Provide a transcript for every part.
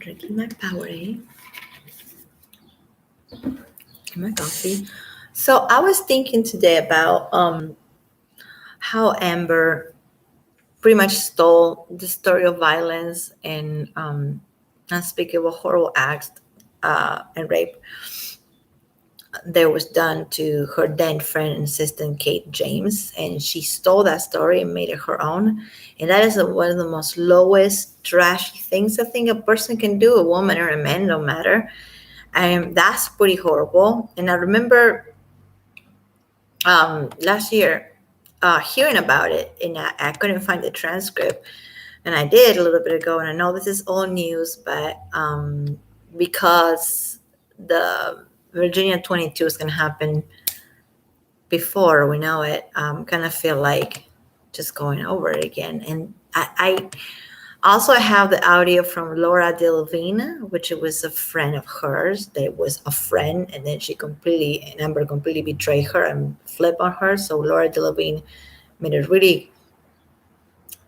Drinking my Powerade and my coffee. So I was thinking today about how Amber pretty much stole the story of violence and unspeakable horrible acts and rape that was done to her then friend and assistant Kate James, and she stole that story and made it her own. And that is one of the most lowest, trashy things I think a person can do, a woman or a man, no matter. And that's pretty horrible. And I remember last year hearing about it, and I couldn't find the transcript, and I did a little bit ago. And I know this is all news, but because the Virginia 22 is going to happen before we know it, kind of feel like just going over it again. And I also have the audio from Laura Delevingne, which was a friend of hers. That was a friend, and then Amber completely betrayed her and flipped on her. So Laura Delevingne made a really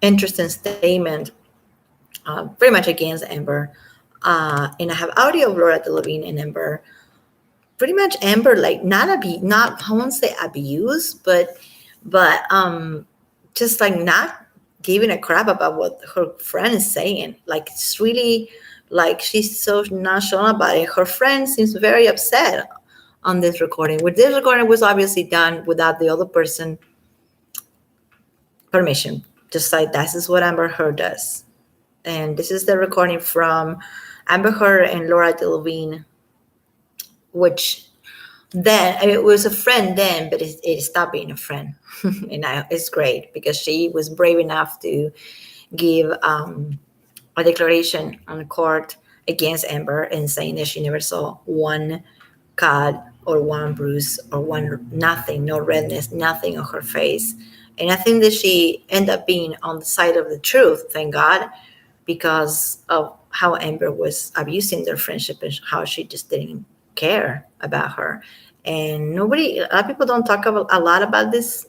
interesting statement, pretty much against Amber. And I have audio of Laura Delevingne and Amber. Pretty much Amber, like not I won't say abuse, but just like not giving a crap about what her friend is saying. Like it's really like she's so nonchalant about it. Her friend seems very upset on this recording. With this recording was obviously done without the other person permission. Just like this is what Amber Heard does. And this is the recording from Amber Heard and Laura Delevingne, which then it was a friend then, but it stopped being a friend. And it's great because she was brave enough to give a declaration on the court against Amber and saying that she never saw one cut or one bruise or nothing, no redness, nothing on her face. And I think that she ended up being on the side of the truth, thank God, because of how Amber was abusing their friendship and how she just didn't care about her. And a lot of people don't talk a lot about this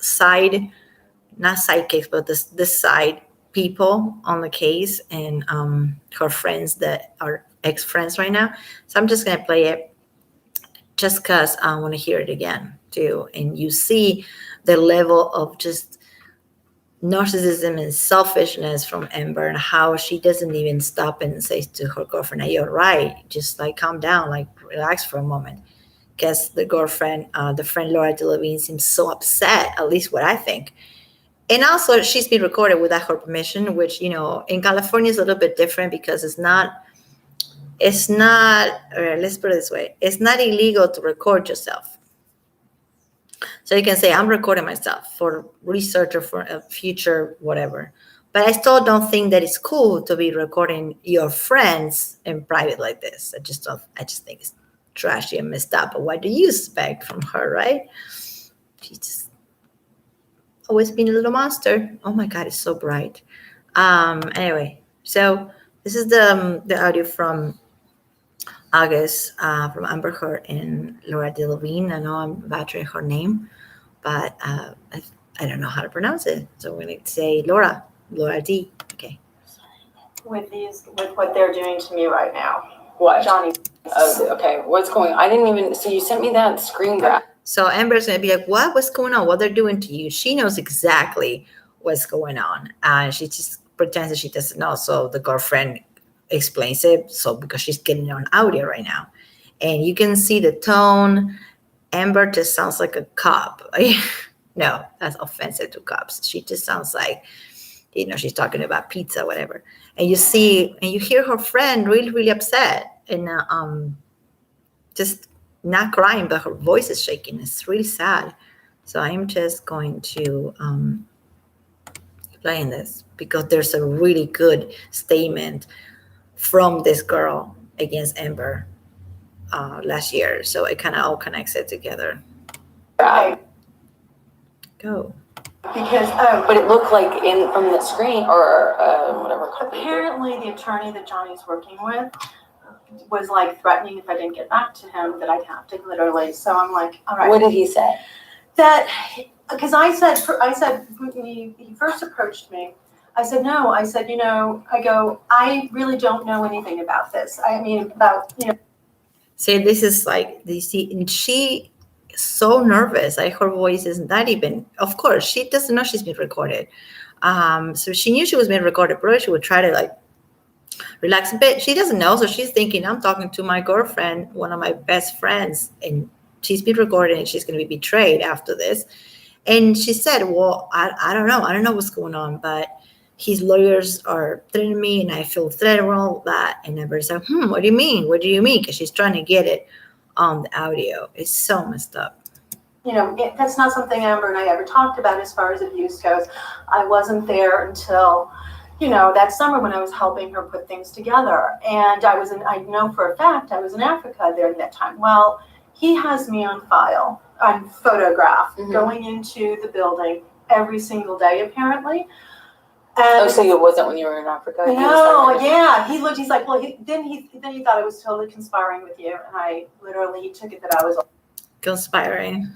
side, not side case, but this side people on the case and her friends that are ex-friends right now. So I'm just gonna play it just because I want to hear it again too. And you see the level of just narcissism and selfishness from Amber and how she doesn't even stop and say to her girlfriend, "Hey, you're right. Just like calm down, like relax for a moment." Because the girlfriend, the friend Laura Delevingne seems so upset, at least what I think. And also she's been recorded without her permission, which, in California is a little bit different because it's not, let's put it this way. It's not illegal to record yourself. So you can say, I'm recording myself for research or for a future, whatever. But I still don't think that it's cool to be recording your friends in private like this. I just think it's trashy and messed up. But what do you expect from her, right? She's just always been a little monster. Oh my God, it's so bright. Anyway, so this is the audio from August from Amber Heard and Laura Delevingne. I know I'm butchering her name, but I don't know how to pronounce it. So we're going to say Laura D. Okay. With what they're doing to me right now. What? Johnny. Okay, what's going on? I didn't even, so you sent me that screen grab. So Amber's going to be like, what's going on? What they're doing to you? She knows exactly what's going on. She just pretends that she doesn't know. So the girlfriend explains it. So because she's getting on audio right now. And you can see the tone. Amber just sounds like a cop. No, that's offensive to cops. She just sounds like, she's talking about pizza, whatever. And you hear her friend really, really upset and just not crying, but her voice is shaking. It's really sad. So I'm just going to play in this because there's a really good statement from this girl against Amber last year. So it kind of all connects it together. Okay. Go. Because But it looked like from the screen or whatever. apparently the attorney that Johnny's working with was like threatening if I didn't get back to him that I'd have to literally. So I'm like, all right. What did he say? That because I said when he first approached me, I said, no. I said, I really don't know anything about this. I mean, about, See, this is like, and she is so nervous. Like her voice is not even, of course, she doesn't know she's been recorded. So she knew she was being recorded, but she would try to like relax a bit. She doesn't know. So she's thinking, I'm talking to my girlfriend, one of my best friends, and she's been recorded and she's going to be betrayed after this. And she said, well, I don't know. I don't know what's going on, but his lawyers are threatening me and I feel threatened and all that. And everybody's like, what do you mean? What do you mean? Because she's trying to get it on the audio. It's so messed up. That's not something Amber and I ever talked about as far as abuse goes. I wasn't there until, that summer when I was helping her put things together. And I know for a fact I was in Africa during that time. Well, he has me on file, on photograph, going into the building every single day, apparently. And so it wasn't when you were in Africa? No, yeah. He's like, well, then he thought I was totally conspiring with you. And I literally took it that I was conspiring.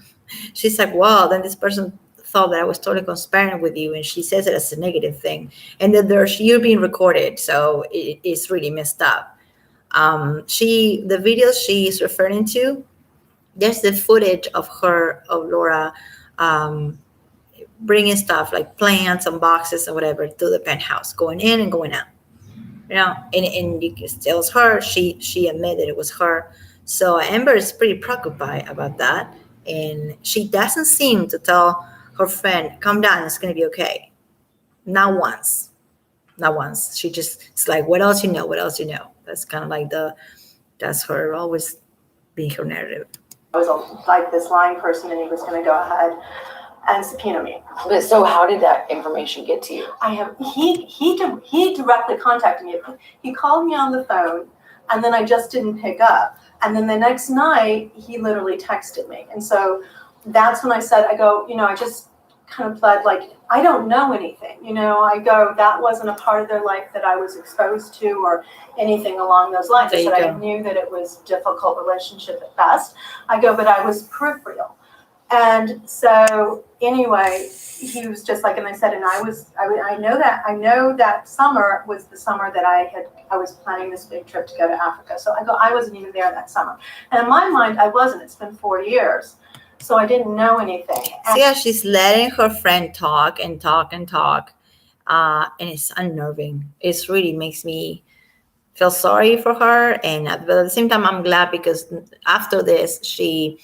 She's like, well, then this person thought that I was totally conspiring with you. And she says it as a negative thing. And then you're being recorded. So it's really messed up. The videos she's referring to, there's the footage of Laura, bringing stuff like plants and boxes and whatever to the penthouse, going in and going out. And you can tell it's her. She admitted it was her. So Amber is pretty preoccupied about that, and she doesn't seem to tell her friend, "Calm down, it's gonna be okay." Not once. She just, it's like, what else you know? What else you know? That's kind of like that's her always being her narrative. I was like this lying person, and he was going to go ahead and subpoena me. But so how did that information get to you? He directly contacted me. He called me on the phone, and then I just didn't pick up. And then the next night, he literally texted me. And so that's when I said, I just kind of pled like, I don't know anything. That wasn't a part of their life that I was exposed to or anything along those lines. I said I knew that it was a difficult relationship at best. But I was peripheral. And so anyway, he was just like, and I said, and I know that summer was the summer that I was planning this big trip to go to Africa. So I wasn't even there that summer. And in my mind, I wasn't. It's been 4 years. So I didn't know anything. So yeah, she's letting her friend talk and talk and talk. And it's unnerving. It really makes me feel sorry for her. But at the same time, I'm glad because after this, she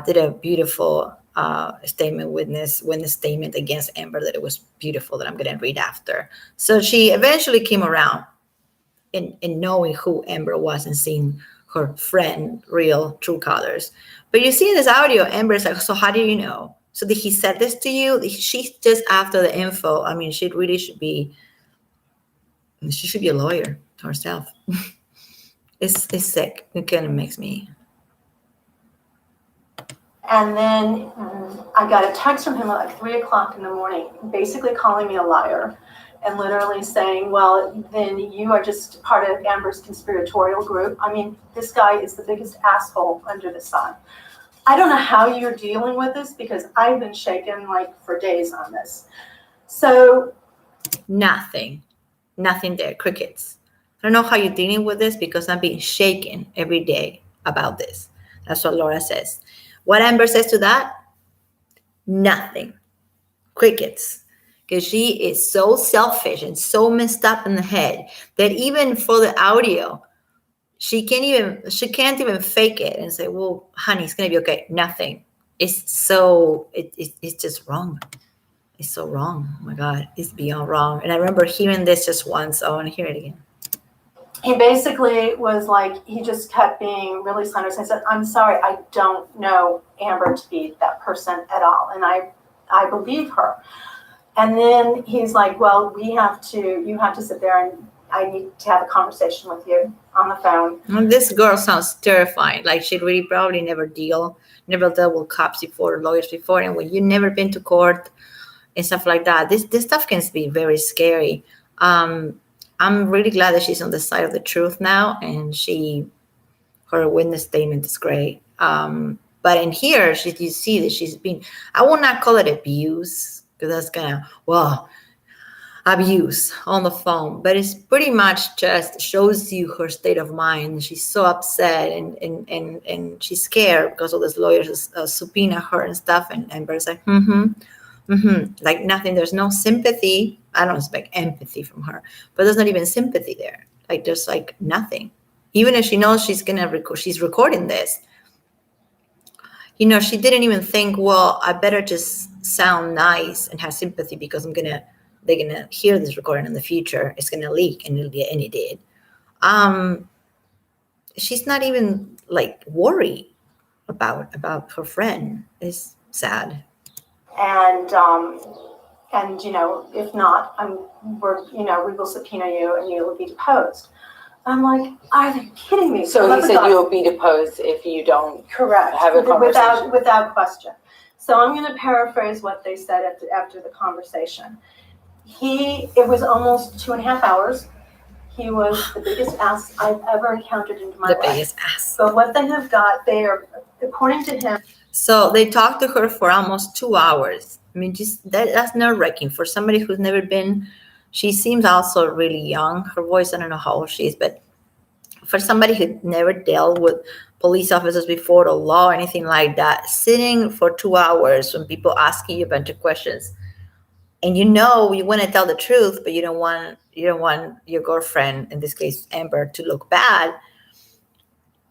did a beautiful witness statement against Amber that it was beautiful that I'm going to read after. So she eventually came around in knowing who Amber was and seeing her friend real true colors. But you see in this audio, Amber's like, so how do you know? So did he said this to you? She's just after the info. I mean, she should be a lawyer to herself. It's sick. It kind of makes me. And then I got a text from him at like 3:00 in the morning, basically calling me a liar and literally saying, well, then you are just part of Amber's conspiratorial group. I mean, this guy is the biggest asshole under the sun. I don't know how you're dealing with this because I've been shaken like for days on this. So nothing there, crickets. I don't know how you're dealing with this because I'm being shaken every day about this. That's what Laura says. What Amber says to that? Nothing. Crickets. Because she is so selfish and so messed up in the head that even for the audio, she can't even fake it and say, well, honey, it's going to be okay. Nothing. It's just wrong. It's so wrong. Oh my God, it's beyond wrong. And I remember hearing this just once. I want to hear it again. He basically was like, he just kept being really slanderous. I said, I'm sorry, I don't know Amber to be that person at all. And I believe her. And then he's like, well, you have to sit there and I need to have a conversation with you on the phone. And this girl sounds terrifying. Like she really probably never dealt with cops before, lawyers before. And when you've never been to court and stuff like that, this stuff can be very scary. I'm really glad that she's on the side of the truth now, and her witness statement is great. But in here, you see that she's been, I will not call it abuse, because that's kind of, well, abuse on the phone, but it's pretty much just shows you her state of mind. She's so upset and she's scared because all these lawyers subpoena her and stuff. And Amber's like, like nothing. There's no sympathy. I don't expect empathy from her, but there's not even sympathy there. Like there's like nothing. Even if she knows she's gonna record, she's recording this. You know, she didn't even think, well, I better just sound nice and have sympathy because they're gonna hear this recording in the future. It's gonna leak, and it did. She's not even like worried about her friend. It's sad. And if not, we will subpoena you and you will be deposed. I'm like, are they kidding me? So he said you will be deposed if you don't correct have a conversation. without question. So I'm going to paraphrase what they said after the conversation. It was almost 2.5 hours. He was the biggest ass I've ever encountered in my life. The biggest ass. But what they have got, they are, according to him. So they talked to her for almost 2 hours. I mean, just that's nerve-wracking for somebody who's never been. She seems also really young. Her voice, I don't know how old she is, but for somebody who never dealt with police officers before, the law, or anything like that, sitting for 2 hours when people asking you a bunch of questions, and you want to tell the truth, but you don't want your girlfriend, in this case Amber, to look bad.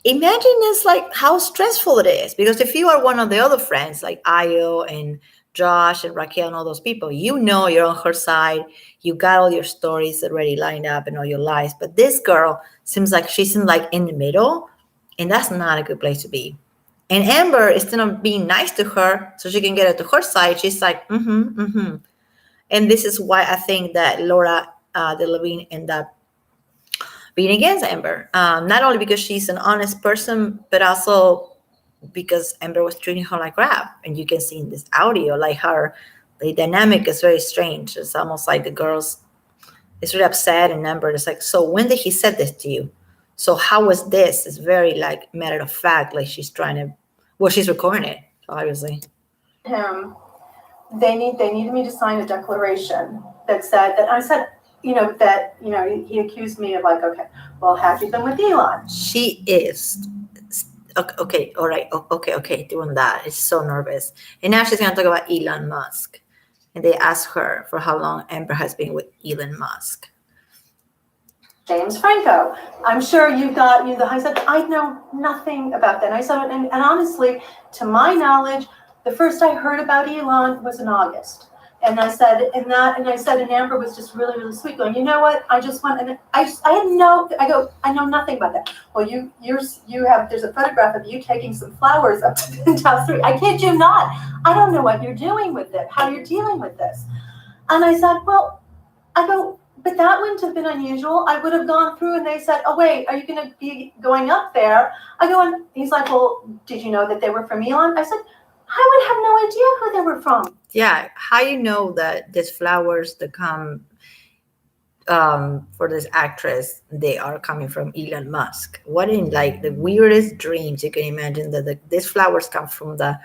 Imagine it's like how stressful it is, because if you are one of the other friends like Ayo and Josh and Raquel and all those people, you're on her side. You got all your stories already lined up and all your lies. But this girl seems like she's in the middle, and that's not a good place to be. And Amber, instead of being nice to her so she can get her to her side, she's like, And this is why I think that Laura Delevingne ended up being against Amber. Not only because she's an honest person, but also because Amber was treating her like crap. And you can see in this audio, like the dynamic is very strange. It's almost like the girls is really upset, and Amber is like, so when did he said this to you? So how was this? It's very like matter of fact, like she's she's recording it, obviously. They needed me to sign a declaration that said that I said, he accused me of like, okay, well, have you been with Elon? She is. Okay, all right, okay, doing that. It's so nervous. And now she's going to talk about Elon Musk. And they asked her for how long Amber has been with Elon Musk. James Franco. I'm sure you got I said, I know nothing about that. And I said, and honestly, to my knowledge, the first I heard about Elon was in August. And I said, and Amber was just really, really sweet, going, you know what? I just want, and I know nothing about that. Well, there's a photograph of you taking some flowers up to Penthouse 3. I kid you not. I don't know what you're doing with it, how you're dealing with this. And I said, but that wouldn't have been unusual. I would have gone through, and they said, oh, wait, are you going to be going up there? I go, and he's like, well, did you know that they were from Elon? I said, I would have no idea who they were from. Yeah, how you know that these flowers that come for this actress, they are coming from Elon Musk? What in like the weirdest dreams you can imagine that these flowers come from the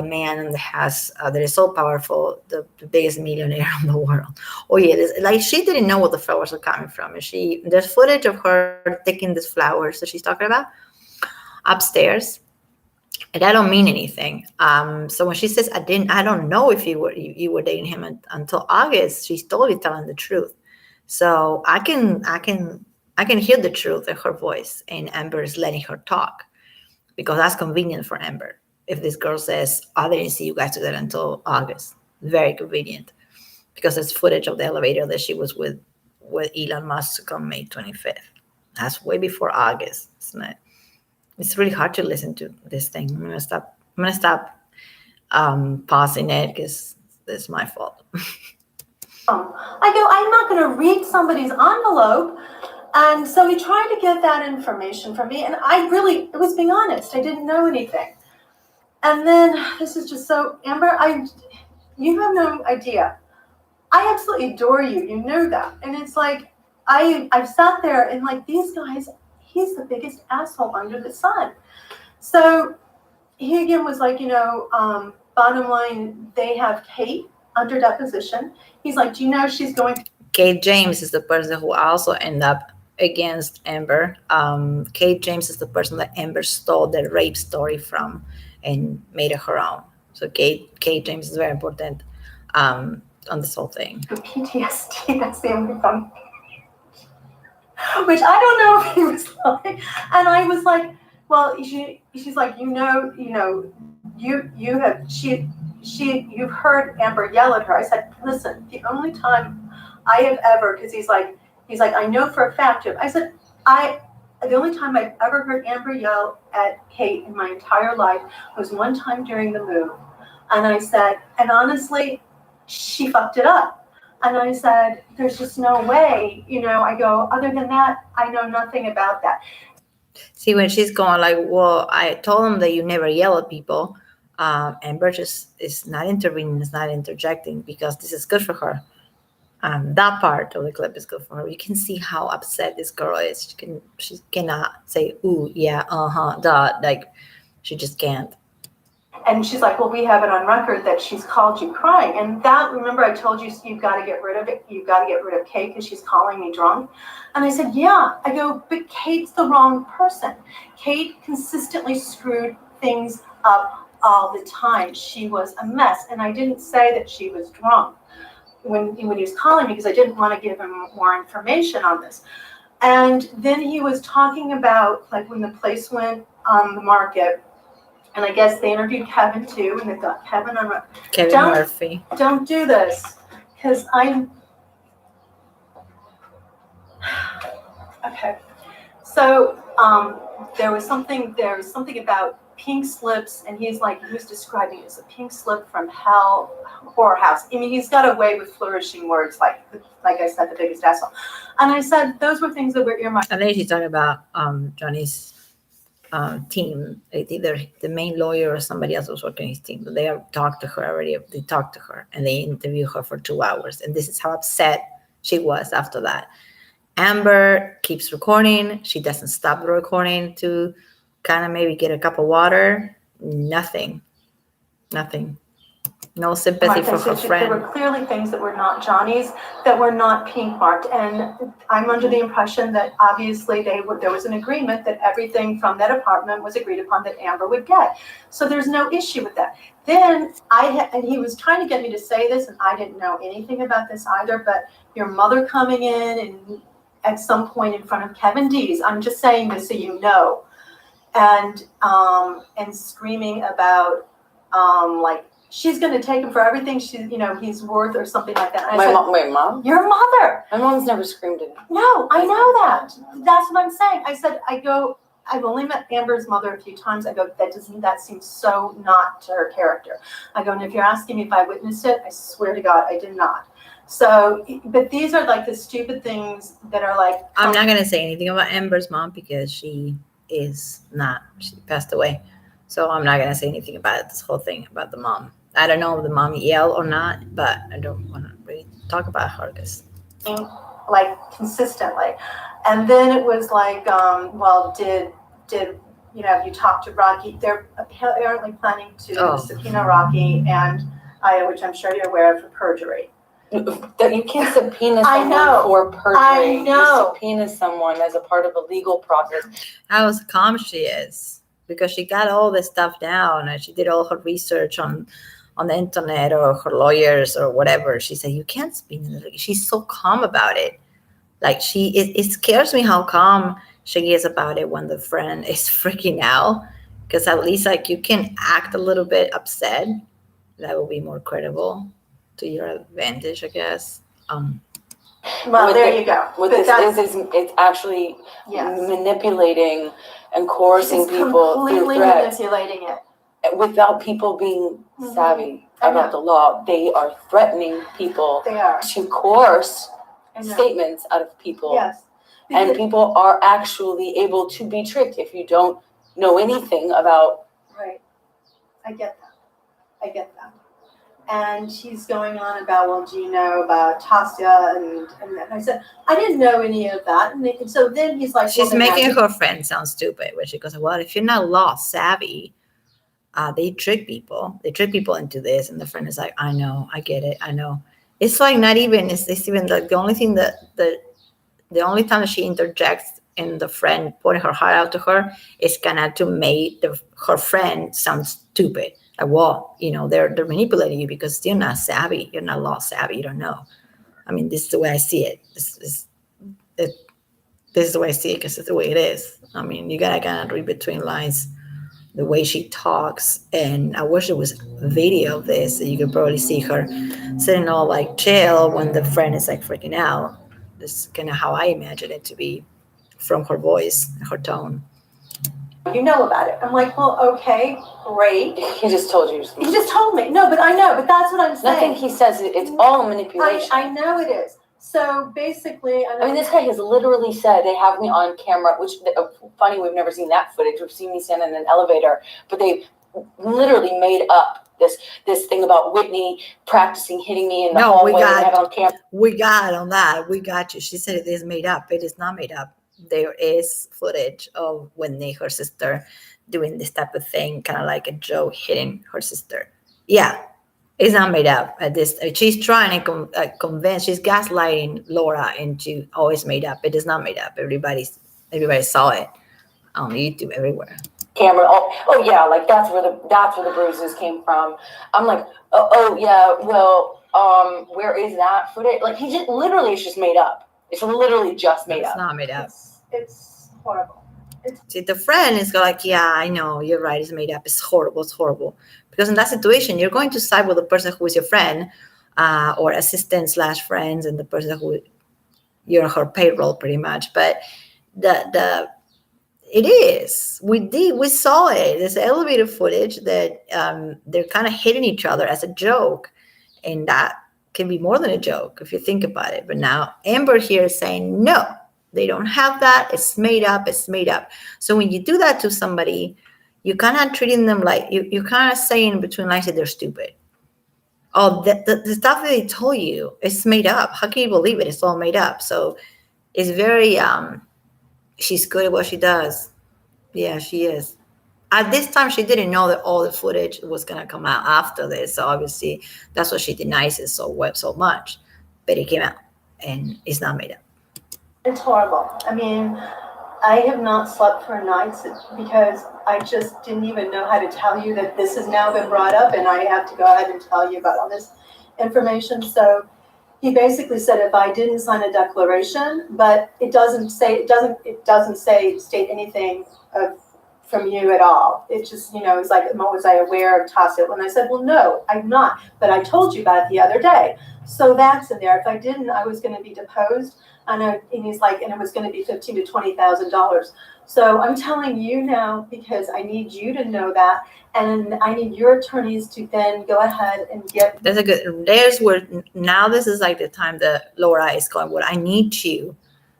man that is so powerful, the biggest millionaire in the world. Oh yeah, like she didn't know what the flowers are coming from. And there's footage of her taking these flowers that she's talking about upstairs. And I don't mean anything. So when she says, I don't know if you were dating him until August, she's totally telling the truth. So I can hear the truth in her voice, and Amber is letting her talk because that's convenient for Amber. If this girl says, I didn't see you guys together until August, very convenient, because there's footage of the elevator that she was with Elon Musk on May 25th. That's way before August, isn't it? It's really hard to listen to this thing. I'm gonna stop pausing it because it's my fault. I go, I'm not going to read somebody's envelope. And so he tried to get that information from me. And it was being honest. I didn't know anything. And then this is just so, Amber, you have no idea. I absolutely adore you. You know that. And it's like, I've sat there and like, these guys, he's the biggest asshole under the sun. So he again was like, bottom line, they have Kate, under deposition. He's like, do you know she's going to Kate James is the person who also ended up against Amber. Kate James is the person that Amber stole the rape story from and made it her own. So Kate James is very important on this whole thing. PTSD? That's the only fun. Which I don't know if he was like. And I was like, well, she's like, you've heard Amber yell at her. I said, listen, the only time I have ever, because he's like, I know for a fact. I said, the only time I've ever heard Amber yell at Kate in my entire life was one time during the move. And I said, and honestly, she fucked it up. And I said, there's just no way, I go, other than that, I know nothing about that. See, when she's going like, well, I told him that you never yell at people. Amber just is not intervening, is not interjecting because this is good for her. That part of the clip is good for her. You can see how upset this girl is. She cannot say, ooh, yeah, duh. Like, she just can't. And she's like, well, we have it on record that she's called you crying. And that, remember I told you, you've got to get rid of it. You've got to get rid of Kate because she's calling me drunk. And I said, yeah. I go, but Kate's the wrong person. Kate consistently screwed things up all the time. She was a mess. And I didn't say that she was drunk when he was calling me because I didn't want to give him more information on this. And then he was talking about like when the place went on the market. And I guess they interviewed Kevin too, and they've got Kevin on. Kevin Murphy. Don't do this, because I'm. Okay, so there was something about pink slips, and he was describing it as a pink slip from hell, horror house. I mean, he's got a way with flourishing words, like I said, the biggest asshole. And I said those were things that were earmarked. I think she's talking about Johnny's team, either the main lawyer or somebody else was working his team, but they have talked to her already. They talked to her and they interviewed her for 2 hours, and this is how upset she was after that. Amber keeps recording. She doesn't stop the recording to kind of maybe get a cup of water. Nothing. No sympathy for her friend. There were clearly things that were not Johnny's, that were not pink marked. And I'm under the impression that obviously there was an agreement that everything from that apartment was agreed upon that Amber would get. So there's no issue with that. Then and he was trying to get me to say this, and I didn't know anything about this either, but your mother coming in and at some point in front of Kevin D's, I'm just saying this so you know, and screaming about like, she's going to take him for everything he's worth or something like that. And I said, wait, Mom? Your mother. My mom's never screamed at me. No, I know that. That's what I'm saying. I said, I've only met Amber's mother a few times. I go, that seems so not to her character. I go, and if you're asking me if I witnessed it, I swear to God, I did not. So, but these are like the stupid things that are like. I'm not going to say anything about Amber's mom because she passed away. So I'm not going to say anything about this whole thing about the mom. I don't know if the mom yelled or not, but I don't want to really talk about her because. Like consistently. And then it was like, well, did you talk to Rocky? They're apparently planning to subpoena Rocky, and which I'm sure you're aware of, for perjury. That you can't subpoena someone for perjury. I know. You subpoena someone as a part of a legal process. How calm she is, because she got all this stuff down and she did all her research on the internet or her lawyers or whatever. She said, you can't subpoena. She's so calm about it. Like it scares me how calm she is about it when the friend is freaking out, because at least like you can act a little bit upset. That will be more credible to your advantage, I guess. Well, there you go. What this is it's actually manipulating and coercing people through threats. Manipulating it. Without people being savvy about the law. They are threatening people to coerce statements out of people. Yes. And people are actually able to be tricked if you don't know anything about. Right. I get that. And he's going on about, well, do you know about Tasya? And I said, I didn't know any of that. And so then he's like, she's making her friend sound stupid when she goes, well, if you're not law savvy, They trick people. They trick people into this, and the friend is like, I know, I get it, I know. It's like not even. It's even like the only thing the only time that she interjects in the friend pouring her heart out to her is kind of to make her friend sound stupid. Like, well, they're manipulating you because you're not savvy. You're not law savvy. You don't know. I mean, this is the way I see it. This is the way I see it because it's the way it is. I mean, you gotta kind of read between lines the way she talks. And I wish there was a video of this so you could probably see her sitting all like chill when the friend is like freaking out. This is kind of how I imagine it to be from her voice, her tone. You know about it. I'm like, well, okay, great. He just told you. He just told me. No, but I know, but that's what I'm saying. Nothing he says, it's all manipulation. I know it is. So basically, I mean, this guy has literally said, they have me on camera, which, funny, we've never seen that footage. We've seen me stand in an elevator, but they literally made up this thing about Whitney practicing hitting me in the hallway and have it on camera. We got on that. We got you. She said it is made up. It is not made up. There is footage of Whitney, her sister, doing this type of thing, kind of like a joke, hitting her sister. Yeah. It's not made up at this. She's trying to convince. She's gaslighting Laura into, oh, it's made up. It is not made up. Everybody saw it on YouTube everywhere. Camera. Oh yeah, like that's where the bruises came from. I'm like, oh yeah. Well, where is that footage? Like he just literally, it's just made up. It's literally just made up. It's not made up. It's horrible. See, the friend is like, yeah, I know, you're right, it's made up. It's horrible. It's horrible. Because in that situation, you're going to side with the person who is your friend or assistant / friends and the person who you're on her payroll pretty much. But it is. We saw it. There's elevator footage that they're kind of hitting each other as a joke. And that can be more than a joke if you think about it. But now Amber here is saying, no, they don't have that. It's made up. It's made up. So when you do that to somebody, you kind of treating them like you kind of saying between lines that they're stupid. Oh, the stuff that they told you, it's made up. How can you believe it? It's all made up. So it's very, she's good at what she does. Yeah, she is. At this time, she didn't know that all the footage was going to come out after this. So obviously, that's what she denies it so much. But it came out, and it's not made up. It's horrible. I mean, I have not slept for nights because I just didn't even know how to tell you that this has now been brought up, and I have to go ahead and tell you about all this information. So he basically said if I didn't sign a declaration, but it doesn't state anything from you at all. It just, it's like, was I aware of Tasha? When I said, well, no, I'm not, but I told you about it the other day. So that's in there. If I didn't, I was going to be deposed. And he's like, and it was going to be $15,000 to $20,000. So I'm telling you now because I need you to know that, and I need your attorneys to then go ahead and get. That's a good. There's where now this is like the time that Laura is going. Well, I need you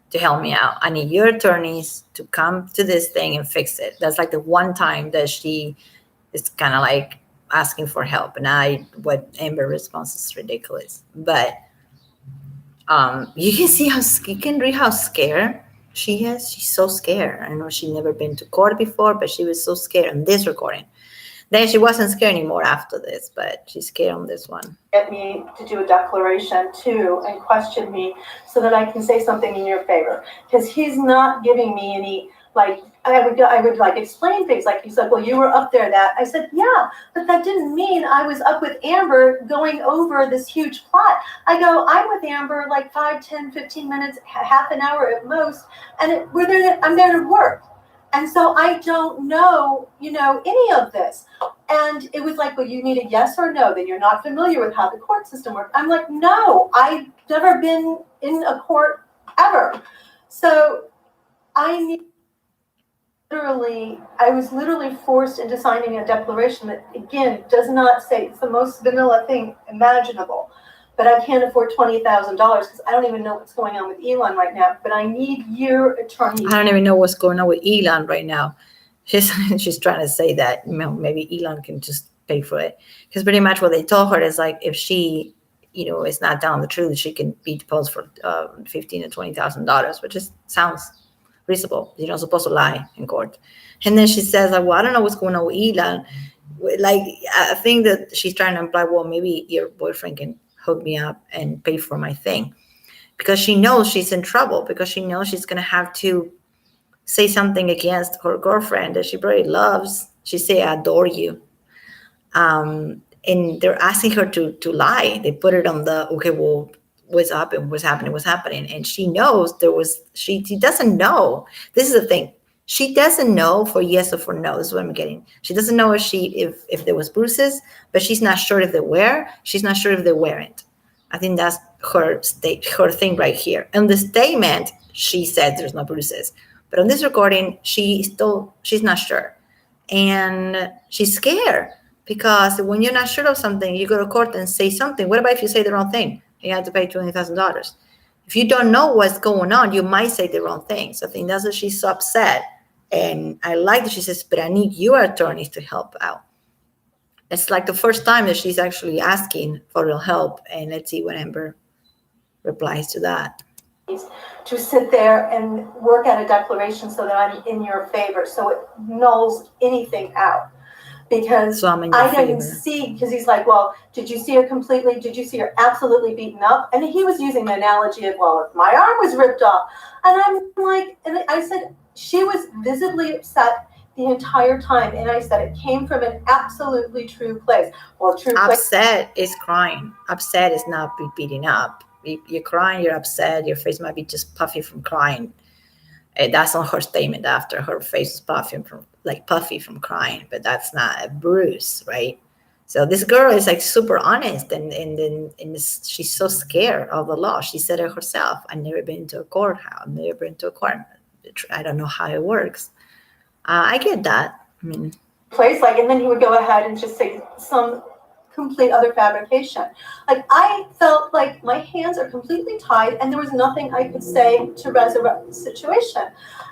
to help me out. I need your attorneys to come to this thing and fix it. That's like the one time that she is kind of like asking for help, and what Amber response is ridiculous, but. You can see you can read how scared she is. She's so scared. I know she'd never been to court before, but she was so scared on this recording. Then she wasn't scared anymore after this, but she's scared on this one. Get me to do a declaration too and question me so that I can say something in your favor. Because he's not giving me any, like, I would like explain things. Like he said, well, you were up there that. I said, yeah, but that didn't mean I was up with Amber going over this huge plot. I go, I'm with Amber like 5, 10, 15 minutes, half an hour at most. And I'm there to work. And so I don't know, any of this. And it was like, well, you need a yes or no. Then you're not familiar with how the court system works. I'm like, no, I've never been in a court ever. So I was literally forced into signing a declaration that, again, does not say, it's the most vanilla thing imaginable. But I can't afford $20,000 because I don't even know what's going on with Elon right now. But I need your attorney. I don't even know what's going on with Elon right now. She's trying to say that maybe Elon can just pay for it. Because pretty much what they told her is like if she, is not telling the truth, she can be deposed for $15,000 to $20,000, which sounds reasonable. You're not supposed to lie in court. And then she says, like, well, I don't know what's going on with Elon. Like, I think that she's trying to imply, well, maybe your boyfriend can hook me up and pay for my thing, because she knows she's in trouble, because she knows she's going to have to say something against her girlfriend that she very loves. She say, I adore you. And they're asking her to lie. They put it on the, okay, well, what's happening. And she knows she doesn't know. This is the thing. She doesn't know for yes or for no. This is what I'm getting. She doesn't know if there was bruises, but she's not sure if they were. She's not sure if they weren't. I think that's her thing right here. In the statement, she said there's no bruises. But on this recording, she's not sure. And she's scared, because when you're not sure of something, you go to court and say something. What about if you say the wrong thing? You have to pay $20,000. If you don't know what's going on, you might say the wrong thing. So I think that's why she's so upset. And I like that she says, but I need your attorneys to help out. It's like the first time that she's actually asking for real help. And let's see what Amber replies to that. To sit there and work out a declaration so that I'm in your favor, so it nulls anything out. Because So I'm in your I didn't favor. see, because he's like, well, did you see her absolutely beaten up? And he was using the analogy of, well, if my arm was ripped off. And I'm like, and I said, she was visibly upset the entire time. And I said, it came from an absolutely true place. Well, true place. Upset is crying. Upset is not beating up. You're crying, you're upset, your face might be just puffy from crying. That's on her statement after. Her face is puffy from crying, but that's not a bruise, right? So this girl is like super honest, and she's so scared of the law. She said it herself. I've never been to a courthouse. I've never been to a court. I don't know how it works. I get that. I mean, place, and then he would go ahead and just say some complete other fabrication. Like, I felt like my hands are completely tied and there was nothing I could say to resurrect the situation.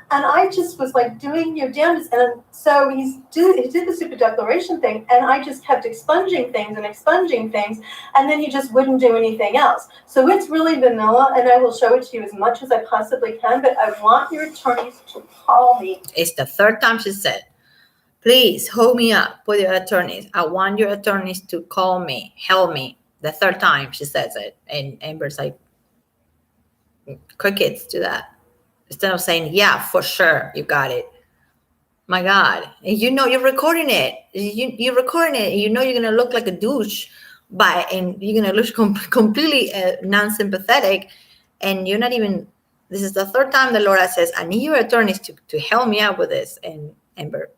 And I just was like doing your damnedest. And so he did the stupid declaration thing, and I just kept expunging things. And then he just wouldn't do anything else. So it's really vanilla, and I will show it to you as much as I possibly can, but I want your attorneys to call me. It's the third time she said, please hold me up with your attorneys. I want your attorneys to call me, help me. The third time she says it. And Amber's like, crickets to that. Instead of saying, yeah, for sure, you got it. My God. And you know you're recording it. You're recording it. And you know you're going to look like a douche. And you're going to look completely non-sympathetic. And you're not even, this is the third time that Laura says, I need your attorneys to help me out with this. And Amber,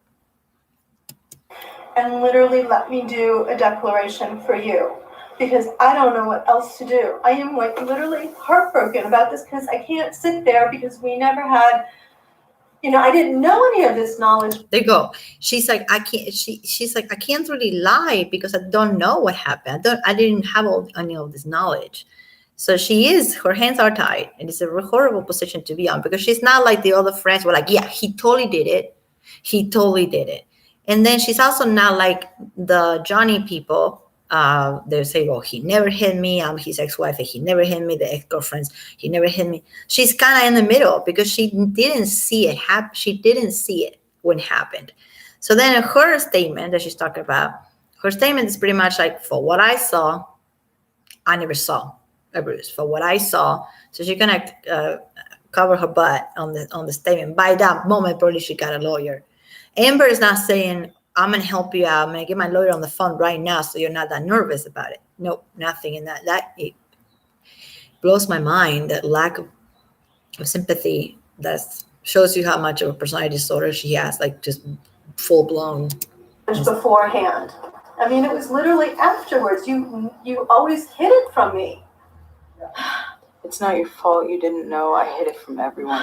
and literally let me do a declaration for you, because I don't know what else to do. I am like literally heartbroken about this, because I can't sit there, because we never had, I didn't know any of this knowledge. There you go. She's like, I can't, she's like, I can't really lie because I don't know what happened. I didn't have any of this knowledge. So her hands are tied, and it's a horrible position to be on, because she's not like the other friends were like, yeah, he totally did it. He totally did it. And then she's also not like the Johnny people. They say, well, he never hit me. I'm his ex-wife. He never hit me. The ex-girlfriends, he never hit me. She's kind of in the middle, because she didn't see it happen. She didn't see it when it happened. So then her statement that she's talking about, her statement is pretty much like, for what I saw, I never saw a bruise. For what I saw. So she's going to cover her butt on the statement. By that moment, probably she got a lawyer. Amber is not saying, I'm going to help you out. I'm going to get my lawyer on the phone right now so you're not that nervous about it. Nope, nothing in that. It blows my mind, that lack of sympathy. That shows you how much of a personality disorder she has, like just full blown. Beforehand. I mean, it was literally afterwards. You always hid it from me. It's not your fault. You didn't know. I hid it from everyone.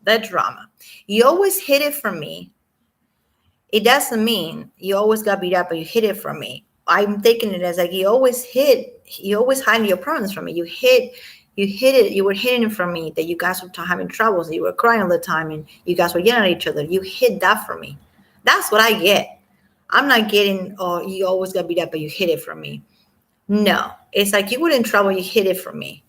That drama. You always hid it from me. It doesn't mean you always got beat up, but you hid it from me. I'm taking it as like you always hid your problems from me. You hid it. You were hiding it from me, that you guys were having troubles. You were crying all the time, and you guys were yelling at each other. You hid that from me. That's what I get. I'm not getting, you always got beat up, but you hid it from me. No, it's like you were in trouble. You hid it from me.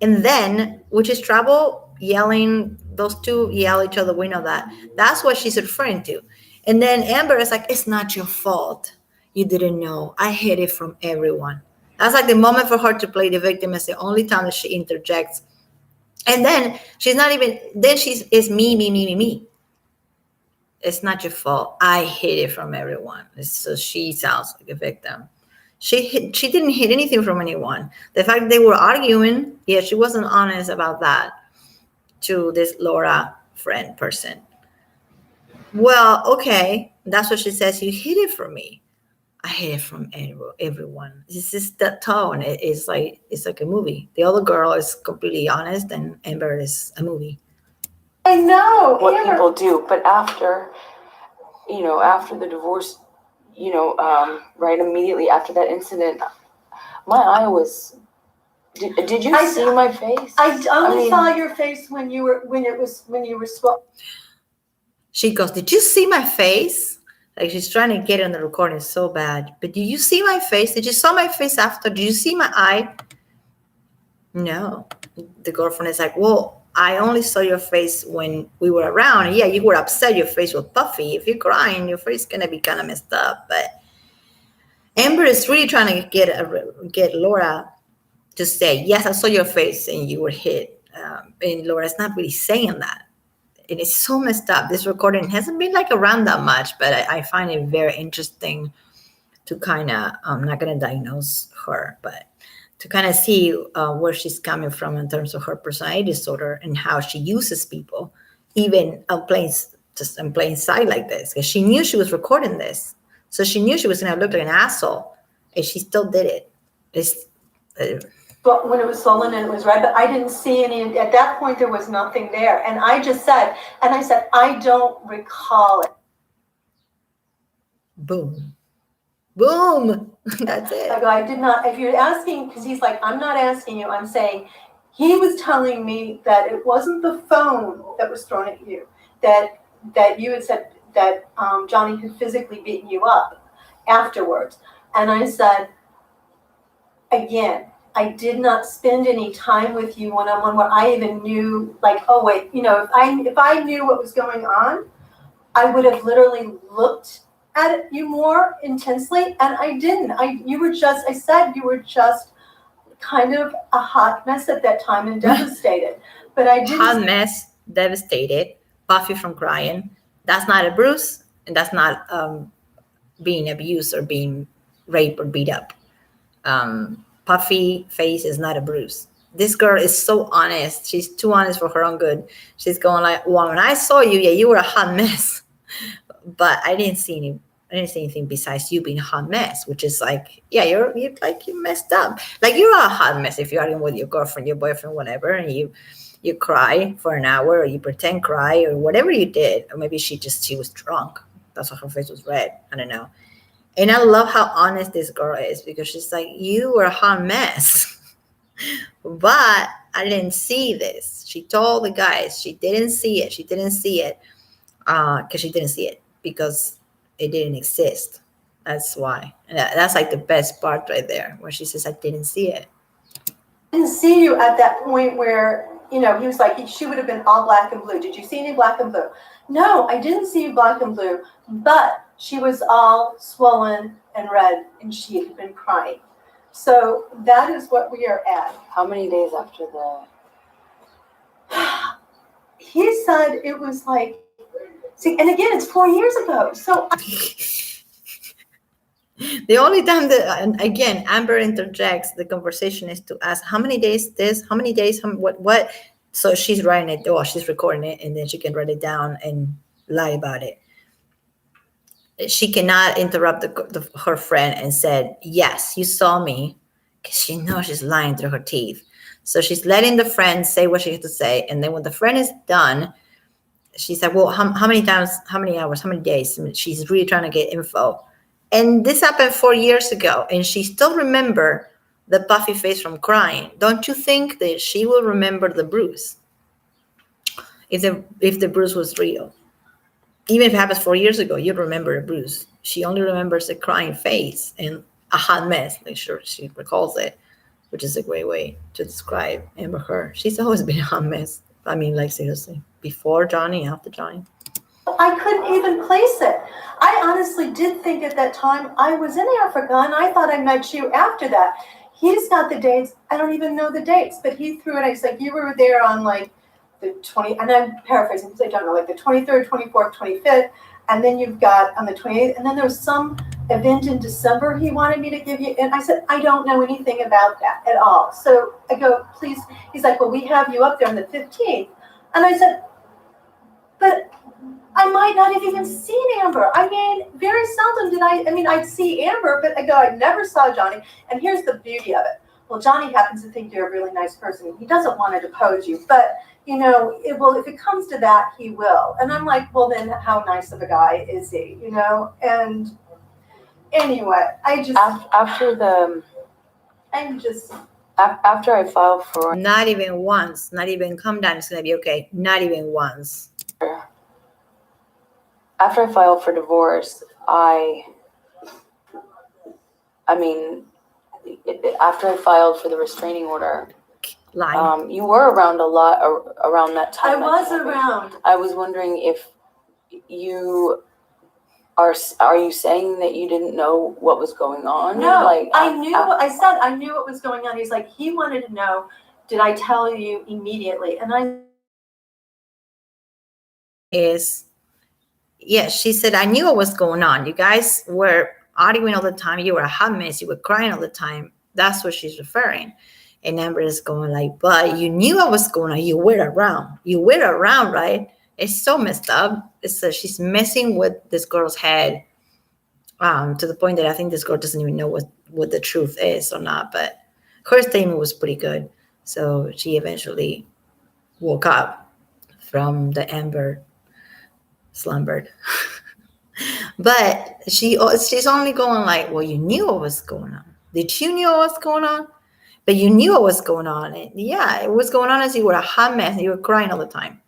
And then, which is trouble, yelling, those two yell at each other. We know that. That's what she's referring to. And then Amber is like, it's not your fault. You didn't know. I hid it from everyone. That's like the moment for her to play the victim. It's the only time that she interjects. And then she's not even, then it's me. It's not your fault. I hid it from everyone. So she sounds like a victim. She didn't hid anything from anyone. The fact that they were arguing, yeah, she wasn't honest about that to this Laura friend person. Well, okay, that's what she says. You hid it from me. I hid it from everyone. This is the tone. It's like a movie. The other girl is completely honest, and Amber is a movie. I know what Amber. people do. But after the divorce, right immediately after that incident, my eye was. Did you see my face? I only saw your face when you were She goes, did you see my face? Like she's trying to get on the recording so bad. But did you see my face? Did you saw my face after? Did you see my eye? No. The girlfriend is like, well, I only saw your face when we were around. Yeah, you were upset. Your face was puffy. If you're crying, your face is going to be kind of messed up. But Amber is really trying to get Laura to say, yes, I saw your face and you were hit. And Laura's not really saying that. It is so messed up. This recording hasn't been like around that much, but I find it very interesting to kind of, I'm not going to diagnose her, but to kind of see where she's coming from in terms of her personality disorder and how she uses people, even just in plain sight like this, because she knew she was recording this. So she knew she was going to look like an asshole, and she still did it. when it was swollen and it was red, but I didn't see any. At that point, there was nothing there. And I said, I don't recall it. Boom. Boom. That's it. I go, I did not. If you're asking, because he's like, I'm not asking you. I'm saying he was telling me that it wasn't the phone that was thrown at you, that you had said that Johnny had physically beaten you up afterwards. And I said, again, I did not spend any time with you one-on-one where I even knew, like, oh wait, if I knew what was going on, I would have literally looked at you more intensely, and I didn't. I said you were just kind of a hot mess at that time and devastated. But I didn't. Hot mess, devastated, puffy from crying. That's not a bruise, and that's not being abused or being raped or beat up. Puffy face is not a bruise. This girl is so honest. She's too honest for her own good. She's going like, well, when I saw you, yeah, you were a hot mess, but I didn't see anything besides you being a hot mess, which is like, yeah, you're like, you messed up. Like, you're a hot mess if you're arguing with your girlfriend, your boyfriend, whatever, and you cry for an hour, or you pretend cry, or whatever you did, or maybe she was drunk. That's why her face was red. I don't know. And I love how honest this girl is, because she's like, you were a hot mess, but I didn't see this. She told the guys she didn't see it. She didn't see it because it didn't exist. That's why. And that's like the best part right there, where she says, I didn't see it. I didn't see you at that point where, he was like, she would have been all black and blue. Did you see any black and blue? No, I didn't see you black and blue, but she was all swollen and red, and she had been crying. So that is what we are at. How many days after the? He said it was like, see, and again, it's 4 years ago. So the only time that, and again, Amber interjects the conversation is to ask, how many days this, how many days, what? So she's writing it, or she's recording it, and then she can write it down and lie about it. She cannot interrupt her friend and said, yes, you saw me, because she knows she's lying through her teeth. So she's letting the friend say what she has to say. And then when the friend is done, she said, well, how many times, how many hours, how many days? I mean, she's really trying to get info. And this happened 4 years ago, and she still remember the puffy face from crying. Don't you think that she will remember the bruise if the bruise was real? Even if it happens 4 years ago, you'd remember a bruise. She only remembers a crying face and a hot mess. Like, sure, she recalls it, which is a great way to describe Amber Heard. She's always been a hot mess. I mean, like, seriously, before Johnny, after Johnny. I couldn't even place it. I honestly did think at that time I was in Africa, and I thought I met you after that. He's got the dates. I don't even know the dates, but he threw it. He's like, you were there on like the 20, and I'm paraphrasing because I don't know, like the 23rd, 24th, 25th, and then you've got on the 28th, and then there was some event in December he wanted me to give you, and I said, I don't know anything about that at all. So I go, please. He's like, well, we have you up there on the 15th, and I said, but I might not have even seen Amber. I mean, very seldom did I'd see Amber, but I go, I never saw Johnny. And here's the beauty of it. Well, Johnny happens to think you're a really nice person. He doesn't want to depose you, but if it comes to that, he will. And I'm like, well, then how nice of a guy is he, And anyway, after I filed for, not even once, not even come down, it's gonna be okay. Not even once. after I filed for divorce, after I filed for the restraining order, Lying. you were around a lot around that time. I was around. I was wondering if you are you saying that you didn't know what was going on? No, I knew. I said I knew what was going on. He's like, he wanted to know, did I tell you immediately? And she said, I knew what was going on. You guys were arguing all the time. You were a hot mess. You were crying all the time. That's what she's referring. And Amber is going like, but you knew what was going on. You were around. You were around, right? It's so messed up. She's messing with this girl's head to the point that I think this girl doesn't even know what the truth is or not. But her statement was pretty good. So she eventually woke up from the Amber slumbered. But she's only going like, well, you knew what was going on. Did you know what was going on? But you knew what was going on. And yeah, it was going on as you were a hot mess and you were crying all the time.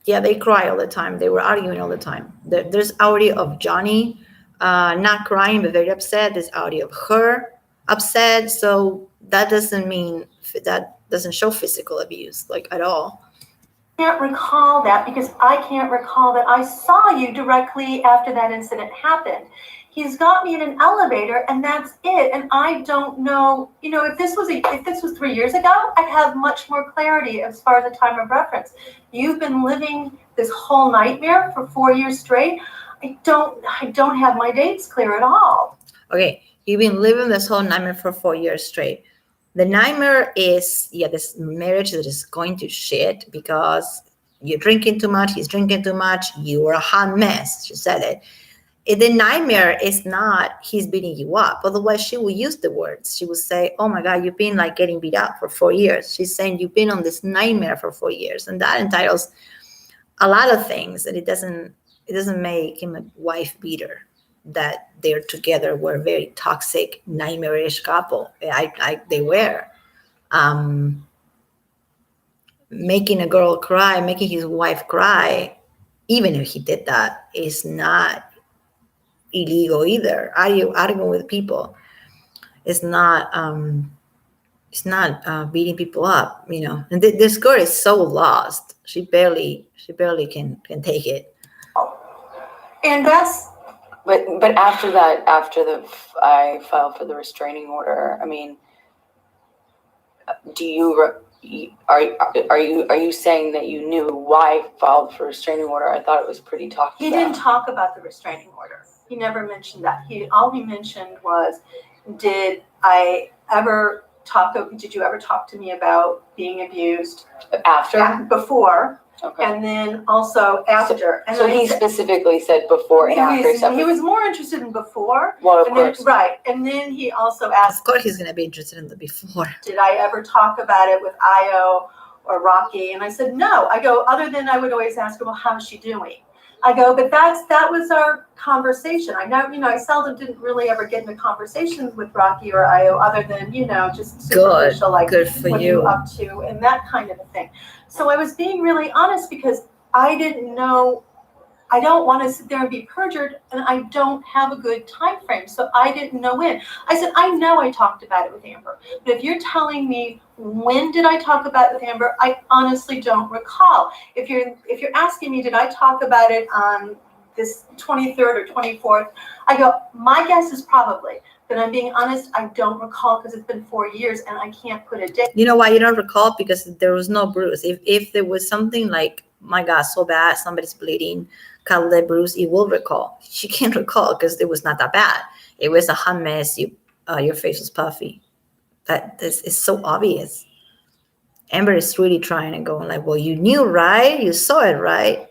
They cry all the time. They were arguing all the time. There's audio of Johnny not crying but very upset. There's audio of her upset. So that doesn't show physical abuse like at all. I can't recall that because I can't recall that I saw you directly after that incident happened. He's got me in an elevator and that's it. And I don't know, if this was 3 years ago, I'd have much more clarity as far as the time of reference. You've been living this whole nightmare for 4 years straight. I don't have my dates clear at all. Okay, you've been living this whole nightmare for 4 years straight. The nightmare is, this marriage that is going to shit because you're drinking too much, he's drinking too much, you were a hot mess. She said it. The nightmare is not he's beating you up. Otherwise, she will use the words. She will say, oh my God, you've been like getting beat up for 4 years. She's saying you've been on this nightmare for 4 years. And that entitles a lot of things. And it doesn't make him a wife beater. That they're together were a very toxic, nightmarish couple. They were. Making a girl cry, making his wife cry, even if he did that, is not illegal either. Arguing with people, it's not beating people up, And this girl is so lost. She barely can take it. And that's. But after that, I filed for the restraining order. I mean, are you saying that you knew why I filed for restraining order? I thought it was pretty talked about. He didn't talk about the restraining order. He never mentioned that. All he mentioned was, did you ever talk to me about being abused before? Okay. And then also after. So he specifically said before and after. He was more interested in before. Well, of course. Right. And then he also asked. Of course he's going to be interested in the before. Did I ever talk about it with Io or Rocky? And I said, no. I go, other than I would always ask her, well, how's she doing? I go, but that was our conversation. I know, I seldom didn't really ever get into conversations with Rocky or Io other than, just superficial, like good for what you up to and that kind of a thing. So I was being really honest because I didn't know I don't want to sit there and be perjured, and I don't have a good time frame, so I didn't know when. I said, I know I talked about it with Amber, but if you're telling me when did I talk about it with Amber, I honestly don't recall. If you're asking me, did I talk about it on this 23rd or 24th, I go, my guess is probably. But I'm being honest, I don't recall because it's been 4 years and I can't put a date. You know why you don't recall? Because there was no bruise. If there was something like, my God, so bad, somebody's bleeding, call the bruise, you will recall. She can't recall because it was not that bad. It was a hot mess. Your face was puffy. This is so obvious. Amber is really trying to go like, well, you knew, right? You saw it, right?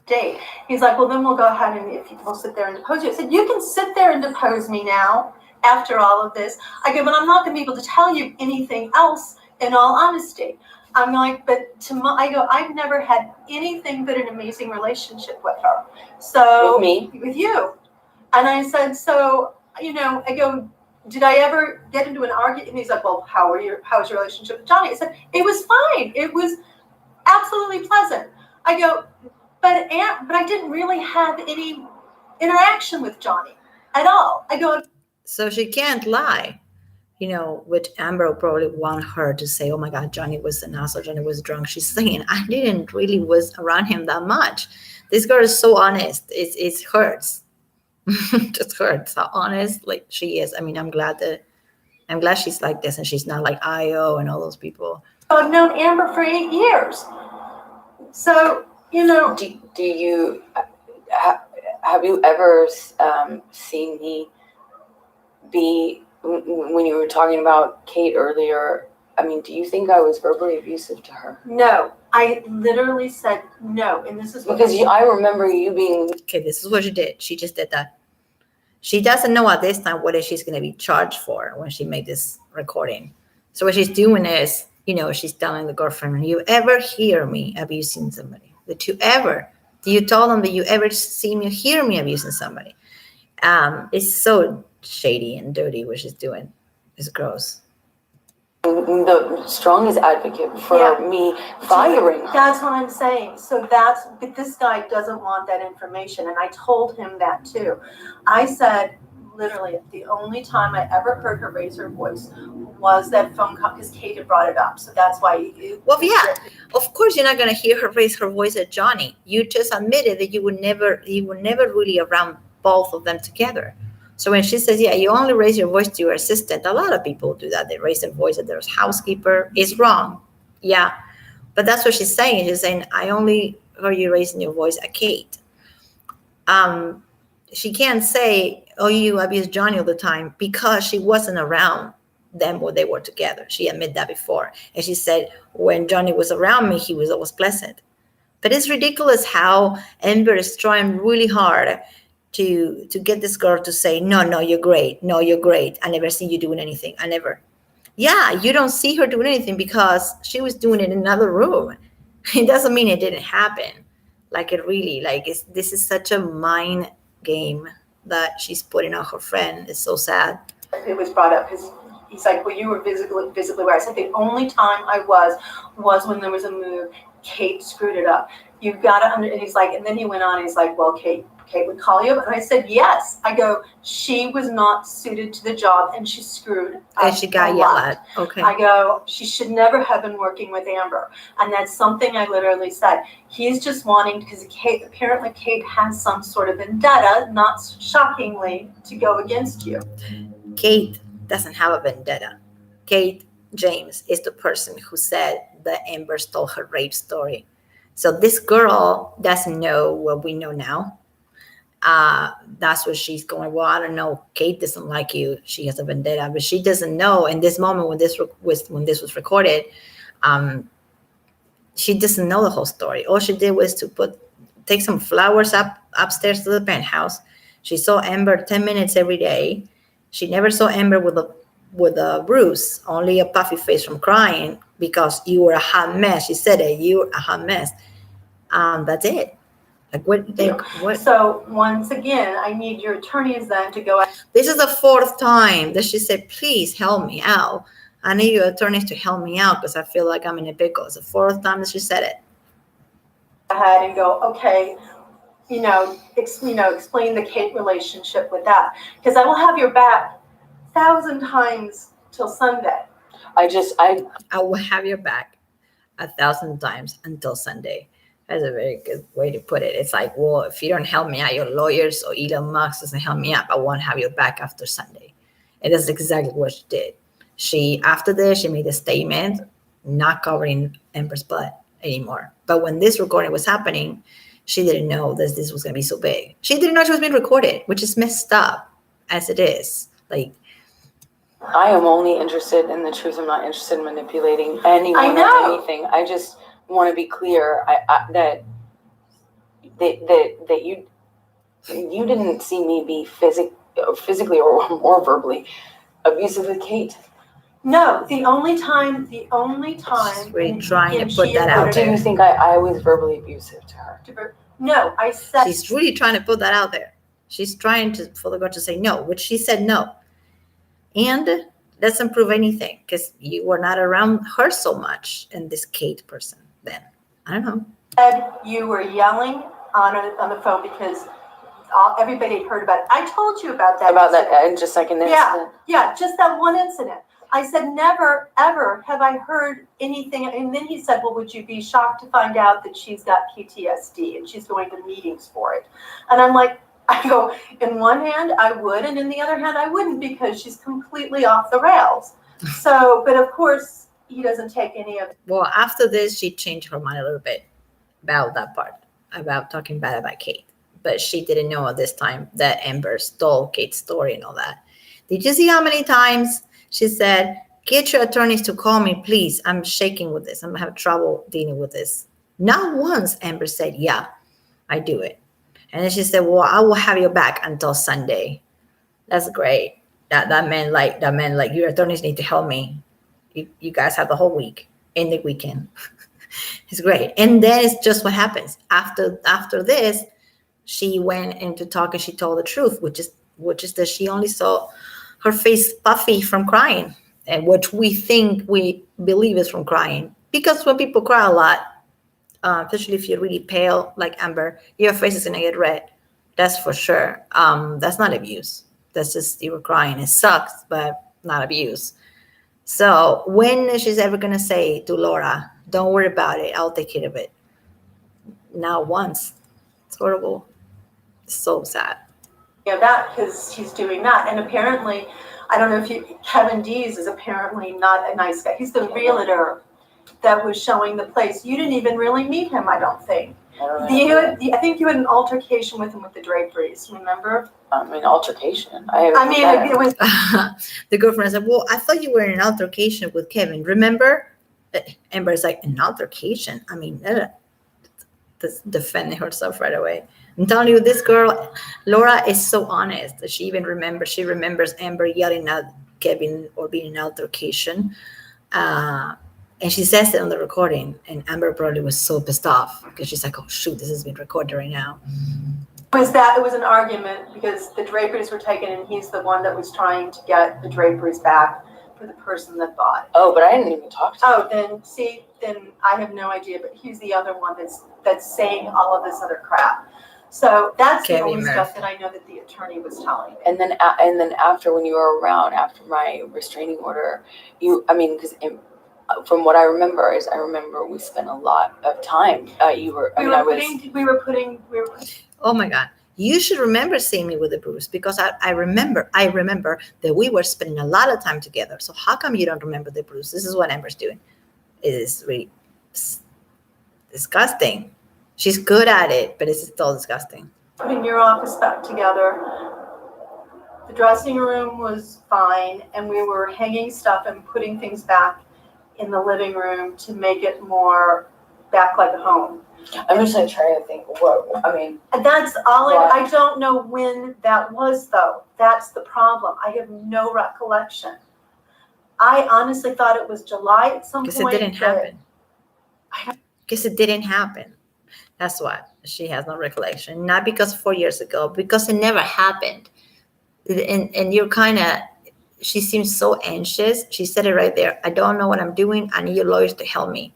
Date. He's like, well, then we'll go ahead and if we'll sit there and depose you. I said, you can sit there and depose me now after all of this. I go, but I'm not going to be able to tell you anything else in all honesty. I'm like, but I go, I've never had anything but an amazing relationship with her. So With me? With you. And I said, so, I go, did I ever get into an argument? And he's like, well, how was your relationship with Johnny? I said, it was fine. It was absolutely pleasant. I go, but I didn't really have any interaction with Johnny at all. I go, so she can't lie. Which Amber will probably want her to say, oh my God, Johnny was an asshole, Johnny was drunk. She's saying, I didn't really was around him that much. This girl is so honest. It hurts. Just hurts how honest like she is. I mean, I'm glad she's like this and she's not like Io and all those people. I've known Amber for 8 years. So, Do you have you ever seen me be, when you were talking about Kate earlier, I mean, do you think I was verbally abusive to her? No, I literally said no, and this is what because I remember you being. Okay, this is what she did. She just did that. She doesn't know at this time what she's going to be charged for when she made this recording. So what she's doing is, she's telling the girlfriend, you ever hear me abusing somebody? Do you tell them that you ever see me, hear me abusing somebody? It's so shady and dirty what she's doing. It's gross. The strongest advocate for me firing her. That's what I'm saying. So but this guy doesn't want that information. And I told him that too. I said, literally, the only time I ever heard her raise her voice was that phone call because Kate had brought it up. So that's why. Well, yeah, of course you're not going to hear her raise her voice at Johnny. You just admitted that you would never really around both of them together. So when she says, yeah, you only raise your voice to your assistant, a lot of people do that. They raise their voice at their housekeeper. It's wrong. Yeah. But that's what she's saying. She's saying, I only heard you raising your voice at Kate. She can't say, oh, you abuse Johnny all the time because she wasn't around them when they were together. She admitted that before. And she said, when Johnny was around me, he was always pleasant. But it's ridiculous how Amber is trying really hard to get this girl to say, no, you're great. No, you're great. I never see you doing anything. I never. Yeah, you don't see her doing anything because she was doing it in another room. It doesn't mean it didn't happen. Like it really, this is such a mind game that she's putting on her friend. It's so sad. It was brought up because he's like, well, you were visibly aware. I said the only time I was when there was a move. Kate screwed it up. You've got to and he's like, and then he went on. He's like, well, Kate would call you up. And I said, yes. I go, she was not suited to the job and she screwed up. And she got yelled at. Okay. I go, she should never have been working with Amber. And that's something I literally said. He's just wanting, because apparently Kate has some sort of vendetta, not shockingly, to go against you. Kate doesn't have a vendetta. Kate James is the person who said that Amber stole her rape story. So this girl doesn't know what we know now. That's what she's going, well, I don't know. Kate doesn't like you. She has a vendetta, but she doesn't know in this moment when this was recorded, she doesn't know the whole story. All she did was to take some flowers upstairs to the penthouse. She saw Amber 10 minutes every day. She never saw Amber with a bruise, only a puffy face from crying because you were a hot mess. She said it, you were a hot mess. That's it. What? So once again, I need your attorneys then to go. This is the fourth time that she said, please help me out. I need your attorneys to help me out because I feel like I'm in a pickle. It's the fourth time that she said it. Ahead and go, okay, explain the Kate relationship with that, because I will have your back 1,000 times till Sunday. I will have your back 1,000 times until Sunday. That's a very good way to put it. It's like, well, if you don't help me out, your lawyers or Elon Musk doesn't help me out, I won't have your back after Sunday. And that's exactly what she did. After this, she made a statement not covering Amber's butt anymore. But when this recording was happening, she didn't know that this was going to be so big. She didn't know she was being recorded, which is messed up as it is. Like, I am only interested in the truth. I'm not interested in manipulating anyone or anything. I just want to be clear that you didn't see me be physically or verbally abusive with Kate. No, the only time. She's really trying to put that out there. Do you think I was verbally abusive to her? No, I said. She's really trying to put that out there. She's trying for the girl to say no, which she said no. And doesn't prove anything, because you were not around her so much in this Kate person then. I don't know. Said you were yelling on the phone because everybody heard about it. I told you about that. About that in just like an incident. Yeah, just that one incident. I said, never, ever have I heard anything. And then he said, well, would you be shocked to find out that she's got PTSD and she's going to meetings for it? And I'm like, I go, in one hand, I would, and in the other hand, I wouldn't, because she's completely off the rails. So, but of course, he doesn't take any of it. Well, after this, she changed her mind a little bit about that part, about talking bad about Kate. But she didn't know at this time that Amber stole Kate's story and all that. Did you see how many times she said, get your attorneys to call me, please. I'm shaking with this. I'm going to have trouble dealing with this. Not once Amber said, yeah, I do it. And then she said, well, I will have your back until Sunday. That's great. That meant like your attorneys need to help me. You guys have the whole week and the weekend. It's great. And then it's just what happens. After this, she went into talk and she told the truth, which is that she only saw her face puffy from crying, and which we believe is from crying. Because when people cry a lot, especially if you're really pale like Amber, your face is gonna get red. That's for sure. That's not abuse. That's just you were crying. It sucks, but not abuse. So when she's ever gonna say to Laura, don't worry about it, I'll take care of it? Not once. It's horrible. It's so sad. Yeah, that, because she's doing that. And apparently, I don't know if Kevin Dees is apparently not a nice guy. He's the realtor that was showing the place. You didn't even really meet him, I don't think. I think you had an altercation with him with the draperies, remember? An altercation. It was. The girlfriend said, well, I thought you were in an altercation with Kevin, remember? Amber's like, an altercation? I mean, that's defending herself right away. I'm telling you, this girl, Laura, is so honest that she remembers Amber yelling at Kevin or being in an altercation. And she says it on the recording, and Amber probably was so pissed off because she's like, oh, shoot, this is being recorded right now. It was an argument because the draperies were taken, and he's the one that was trying to get the draperies back for the person that bought it. Oh, but I didn't even talk to him. Then I have no idea, but he's the other one that's saying all of this other crap. So that's the only stuff that I know that the attorney was telling me. And then after, when you were around, after my restraining order, because from what I remember we spent a lot of time. We were putting. Oh my God. You should remember seeing me with the bruise, because I remember that we were spending a lot of time together. So how come you don't remember the bruise? This is what Amber's doing. It is really disgusting. She's good at it, but it's still disgusting. Putting your office back together. The dressing room was fine, and we were hanging stuff and putting things back in the living room to make it more back like a home. I'm just like trying to think And that's all. I don't know when that was, though. That's the problem. I have no recollection. I honestly thought it was July at some point. Because it didn't happen. Because it didn't happen. That's what she has no recollection. Not because 4 years ago, because it never happened. And you're she seems so anxious. She said it right there. I don't know what I'm doing. I need your lawyers to help me.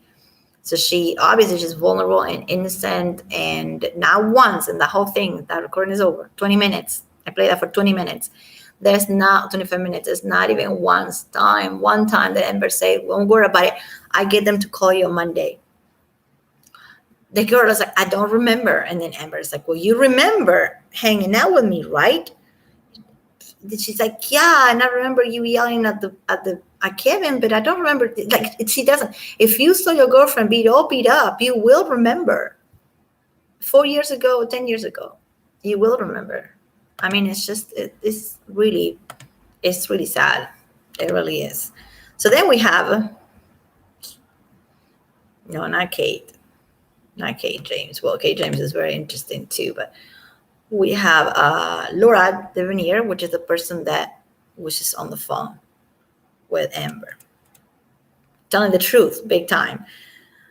So she obviously she's vulnerable and innocent, and not once in the whole thing, that recording is over, 20 minutes. I played that for 20 minutes. There's not 25 minutes. There's not even one time that Amber said, don't worry about it. I get them to call you on Monday. The girl is like, I don't remember. And then Amber is like, well, you remember hanging out with me, right? She's like, yeah, and I remember you yelling at Kevin, but I don't remember. Like, she doesn't. If you saw your girlfriend beat up, you will remember. 4 years ago, 10 years ago, you will remember. I mean, it's really sad. It really is. So then we have, no, not Kate James. Well, Kate James is very interesting too, but we have Laura Devenier, which is the person that was just on the phone with Amber, telling the truth, big time.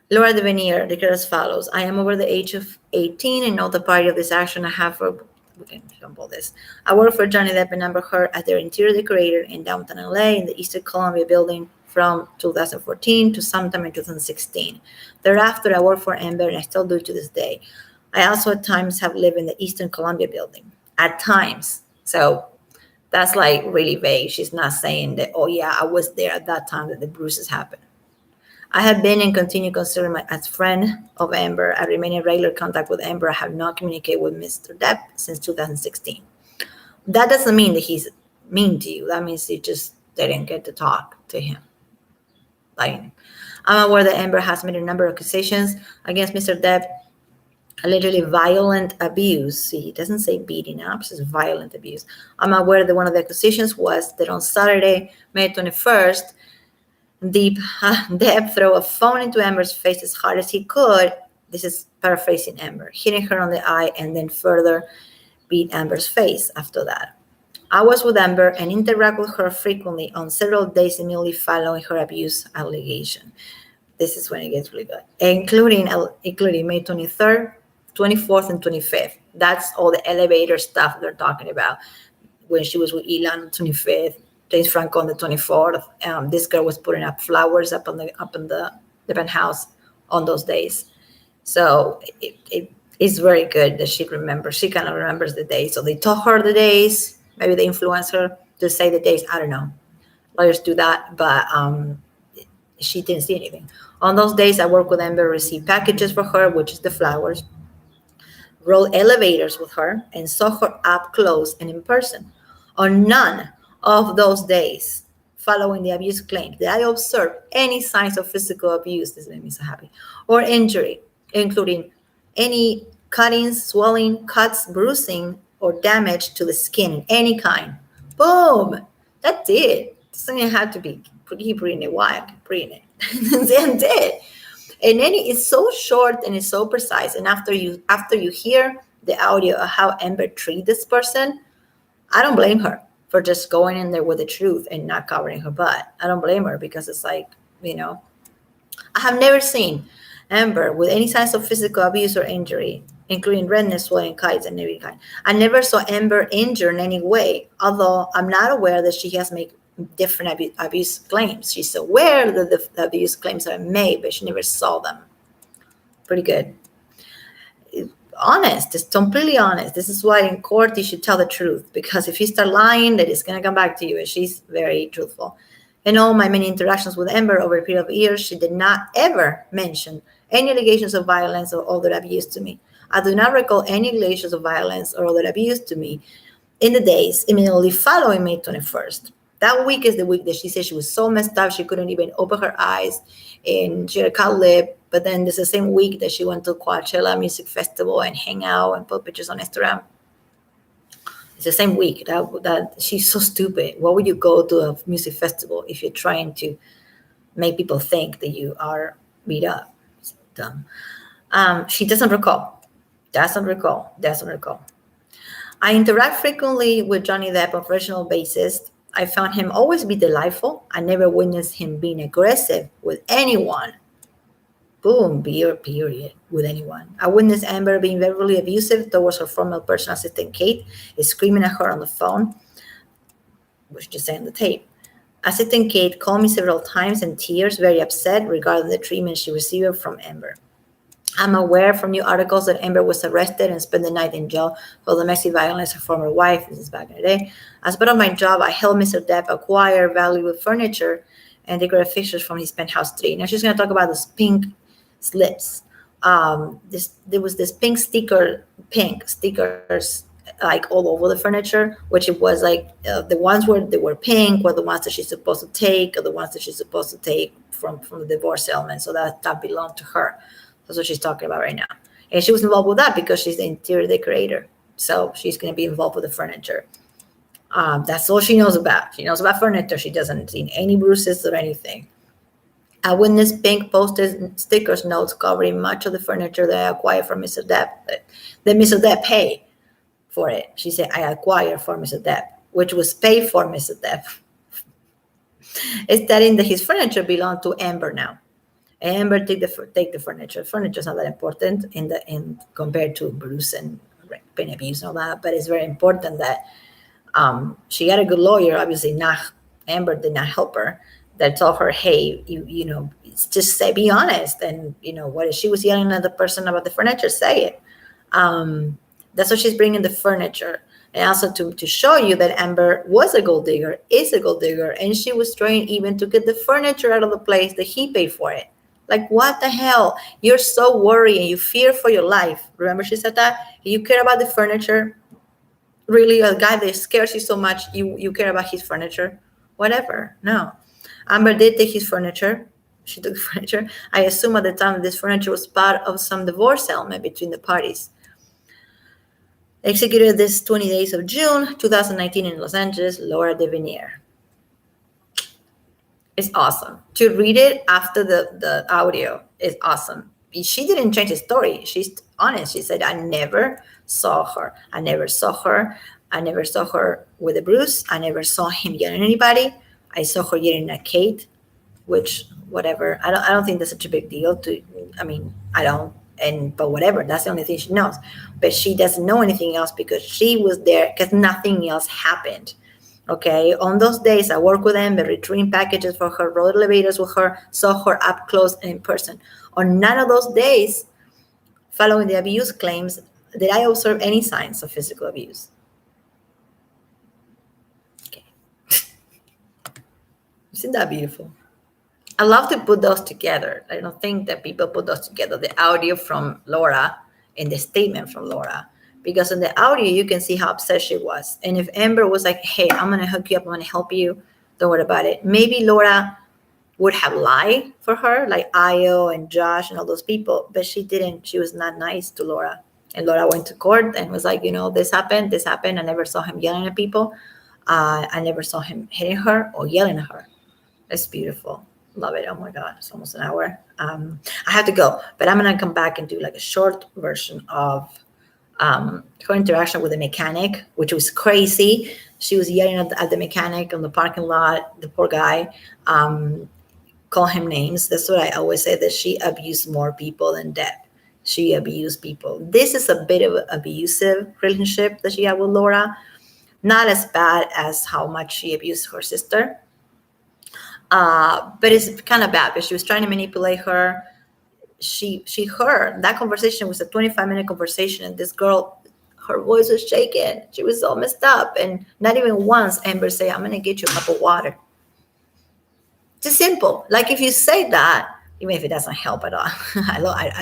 Laura Devenier declared as follows: I am over the age of 18 and know the party of this action I have for. We can jump all this. I work for Johnny Depp and Amber Heard as their interior decorator in downtown LA in the Eastern Columbia building from 2014 to sometime in 2016. Thereafter, I worked for Amber and I still do to this day. I also at times have lived in the Eastern Columbia building. At times. So that's like really vague. She's not saying that, oh yeah, I was there at that time that the bruises happened. I have been and continue considering my as friend of Amber. I remain in regular contact with Amber. I have not communicated with Mr. Depp since 2016. That doesn't mean that he's mean to you. That means you just didn't get to talk to him. Like, I'm aware that Amber has made a number of accusations against Mr. Depp, allegedly violent abuse. See, he doesn't say beating up, it says violent abuse. I'm aware that one of the accusations was that on Saturday, May 21st, Depp threw a phone into Amber's face as hard as he could. This is paraphrasing Amber, hitting her on the eye and then further beat Amber's face after that. I was with Amber and interact with her frequently on several days immediately following her abuse allegation. This is when it gets really good, including May 23rd, 24th, and 25th. That's all the elevator stuff they're talking about. When she was with Elon on the 25th, James Franco on the 24th. This girl was putting up flowers up in the penthouse on those days. So it is very good that she remembers. She kind of remembers the days. So they told her the days. Maybe they influenced her to say the days. I don't know. Lawyers do that, but she didn't see anything. On those days, I worked with Amber, received packages for her, which is the flowers, rode elevators with her, and saw her up close and in person. On none of those days following the abuse claim did I observe any signs of physical abuse, this made me so happy, or injury, including any cuttings, swelling, cuts, bruising, or damage to the skin in any kind. Boom! That's it. Doesn't even have to be pretty wide, pretty and did. And then it's so short and it's so precise. And after you hear the audio of how Amber treated this person, I don't blame her for just going in there with the truth and not covering her butt. I don't blame her because it's like, I have never seen Amber with any signs of physical abuse or injury, including redness, swelling, cuts, and every kind. I never saw Amber injured in any way, although I'm not aware that she has made different abuse claims. She's aware that the abuse claims are made, but she never saw them. Pretty good. Honest, just completely honest. This is why in court you should tell the truth, because if you start lying, that is going to come back to you. And she's very truthful. In all my many interactions with Amber over a period of years, she did not ever mention any allegations of violence or other abuse to me. I do not recall any allegations of violence or other abuse to me in the days immediately following May 21st. That week is the week that she said she was so messed up she couldn't even open her eyes and she had a cut lip. But then there's the same week that she went to Coachella Music Festival and hang out and put pictures on Instagram. It's the same week that she's so stupid. Why would you go to a music festival if you're trying to make people think that you are beat up? It's dumb. She doesn't recall. Doesn't recall. I interact frequently with Johnny Depp on a professional basis. I found him always be delightful. I never witnessed him being aggressive with anyone. Boom, period, with anyone. I witnessed Amber being verbally abusive towards her former personal assistant, Kate, screaming at her on the phone, which just saying the tape. Assistant Kate called me several times in tears, very upset regarding the treatment she received from Amber. I'm aware from new articles that Amber was arrested and spent the night in jail for domestic violence her former wife. This is back in the day. As part of my job, I helped Mr. Depp acquire valuable furniture and decorate fixtures from his penthouse 3. Now she's going to talk about those pink slips. There was this pink stickers like all over the furniture, which it was like the ones where they were pink were the ones that she's supposed to take, or the ones that she's supposed to take from the divorce settlement. So that belonged to her. That's what she's talking about right now. And she was involved with that because she's the interior decorator. So she's going to be involved with the furniture. That's all she knows about. She knows about furniture. She doesn't see any bruises or anything. I witnessed pink posted stickers notes covering much of the furniture that I acquired from Mr. Depp. That Mr. Depp paid for it. She said, I acquired for Mr. Depp, which was paid for Mr. Depp. It's stating that his furniture belonged to Amber now. Amber take the furniture. Furniture is not that important in compared to Bruce and pain abuse and all that, but it's very important that she got a good lawyer. Obviously, Amber did not help her. That told her, hey, you know, just say, be honest, and you know what? If she was yelling at the person about the furniture, say it. That's what she's bringing, the furniture. And also to show you that Amber was a gold digger, is a gold digger, and she was trying even to get the furniture out of the place that he paid for it. Like, what the hell? You're so worried and you fear for your life. Remember she said that? You care about the furniture? Really, a guy that scares you so much, you care about his furniture? Whatever. No. Amber did take his furniture. She took the furniture. I assume at the time this furniture was part of some divorce settlement between the parties. Executed this 20 days of June 2019 in Los Angeles, Laura DeVenier. It's awesome. To read it after the audio is awesome. She didn't change the story. She's honest. She said, I never saw her. I never saw her. I never saw her with a bruise. I never saw him yelling at anybody. I saw her yelling at Kate, which, whatever. I don't think that's such a big deal. I don't. But whatever, that's the only thing she knows. But she doesn't know anything else because she was there because nothing else happened. Okay, on those days I worked with them, retrieving packages for her, rode elevators with her, saw her up close and in person. On none of those days, following the abuse claims, did I observe any signs of physical abuse. Okay. Isn't that beautiful? I love to put those together. I don't think that people put those together, the audio from Laura and the statement from Laura. Because in the audio, you can see how upset she was. And if Amber was like, hey, I'm going to hook you up, I'm going to help you, don't worry about it. Maybe Laura would have lied for her, like Io and Josh and all those people. But she didn't. She was not nice to Laura. And Laura went to court and was like, you know, this happened. I never saw him yelling at people. I never saw him hitting her or yelling at her. It's beautiful. Love it. Oh my God, it's almost an hour. I have to go, but I'm going to come back and do like a short version of her interaction with the mechanic, which was crazy. She was yelling at the mechanic on the parking lot, the poor guy, call him names. That's what I always say, that she abused more people than Depp. She abused people. This is a bit of an abusive relationship that she had with Laura. Not as bad as how much she abused her sister. But it's kind of bad because she was trying to manipulate her. She heard that conversation was a 25-minute conversation, and this girl, her voice was shaking. She was all messed up, and not even once Amber said, I'm going to get you a cup of water. Just simple. Like if you say that, even if it doesn't help at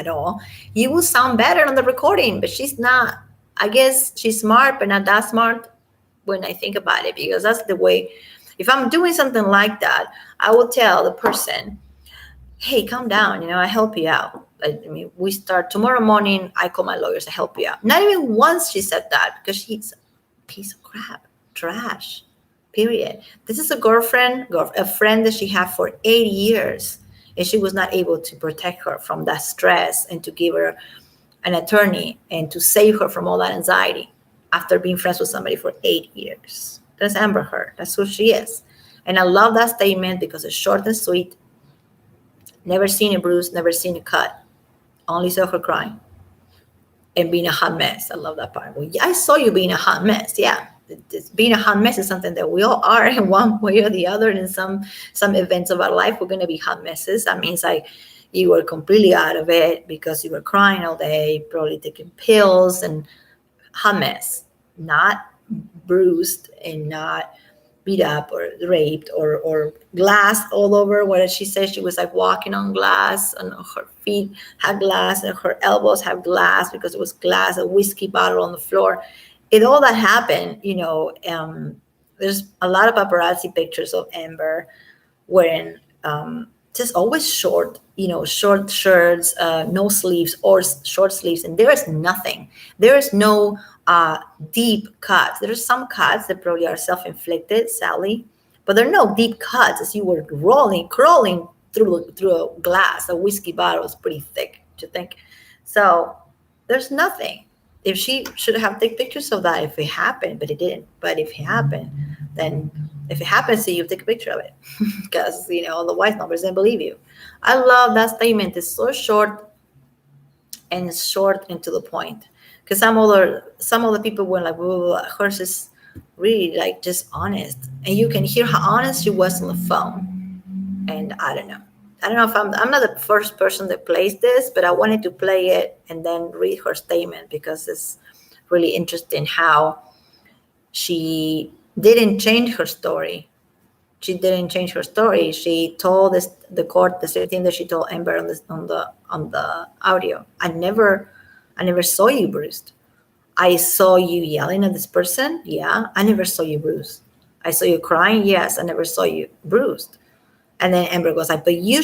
all, you will sound better on the recording, but she's not. I guess she's smart, but not that smart when I think about it, because that's the way. If I'm doing something like that, I will tell the person, hey, calm down, I help you out. We start tomorrow morning, I call my lawyers to help you out. Not even once she said that, because she's a piece of crap, trash, period. This is a a friend that she had for 8 years, and she was not able to protect her from that stress and to give her an attorney and to save her from all that anxiety after being friends with somebody for 8 years. That's Amber Heard. That's who she is. And I love that statement because it's short and sweet. Never seen a bruise, never seen a cut. Only saw her crying and being a hot mess. I love that part. Well, I saw you being a hot mess. Yeah, being a hot mess is something that we all are in one way or the other. And in some events of our life, we're going to be hot messes. That means like you were completely out of it because you were crying all day, probably taking pills, and hot mess, not bruised and not beat up or raped or glass all over. What did she say? She was like walking on glass, and her feet had glass, and her elbows had glass because it was glass, a whiskey bottle on the floor. It all that happened, there's a lot of paparazzi pictures of Amber wearing just always short, short shirts, no sleeves or short sleeves, and there is nothing. There is no deep cuts. There's some cuts that probably are self-inflicted, sadly, but there are no deep cuts as you were crawling through a glass. A whiskey bottle is pretty thick, do you think? So there's nothing. If she should have taken pictures of that if it happened, but it didn't. But if it happened, then if it happens to you, take a picture of it because the white numbers didn't believe you. I love that statement. It's so short and to the point. Because some other people were like, "Whoa, hers is really like just honest," and you can hear how honest she was on the phone. And I don't know if I'm not the first person that plays this, but I wanted to play it and then read her statement because it's really interesting how she didn't change her story. She didn't change her story. She told the court the same thing that she told Amber on the audio. I never saw you bruised. I saw you yelling at this person. Yeah. I never saw you bruised. I saw you crying. Yes. I never saw you bruised. And then Amber goes like, but you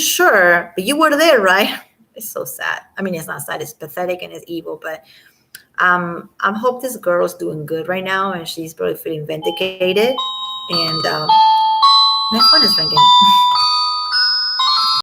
were there, right? It's so sad. I mean, it's not sad. It's pathetic and it's evil, but I hope this girl's doing good right now and she's probably feeling vindicated. And my phone is ringing.